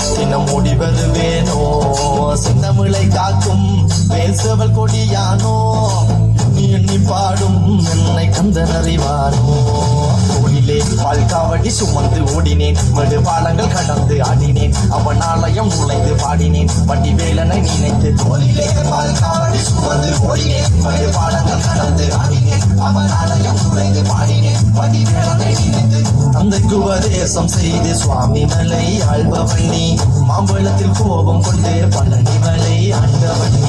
தினம் மூடி வருவேனோ செந்தமிழை காக்கும் பேசவள் கொடியானோ எண்ணி பாடும் என்னை கந்தன் அறிவானோ கோடிலே பால்காவடி சுமந்து ஓடினேன் மடு பாலங்கள் கடந்து ஆடினேன் அவன் ஆலயம் நுழைந்து பாடினேன் வண்டி வேலனை நினைத்து கோடிலே பால்காவடி சுமந்து ஓடினேன் மடு பாலங்கள் கடந்து ஆடினேன் அவன் ஆலயம் நுழைந்து பாடினேன் வண்டி வேலனை நினைத்து தந்தைக்கு உபதேசம் செய்து சுவாமி மலை ஆழ்பவண்ணி மாம்பழத்தில் கோபம் கொண்டு பழனி மலை ஆண்டவண்ணி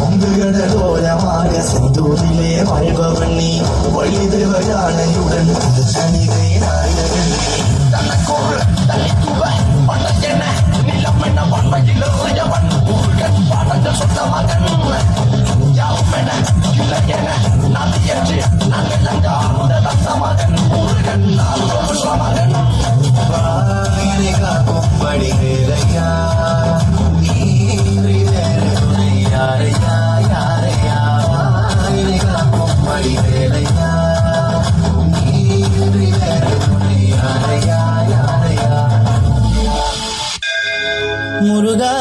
பொங்கு கடலோரமாக செந்தூரிலே வாழ்பவண்ணி வழி தேவயானையுடன் சனிதை நாயகன் தனக்கோள் தனிக்குவ பணக்கென நிலம் என வன்மையில் இறையவன் முருகன் படங்கள் சொந்த மகன் யாவும் என இல்லை என நதியற்று நாங்கள் அங்காந்த தத்த மகன் முருகன் மகன் வாயினை காக்கும் படிகளையா யாரையா யாரையா வாயினை காக்கும் படிகளையா யாரையா யாரையா முருகா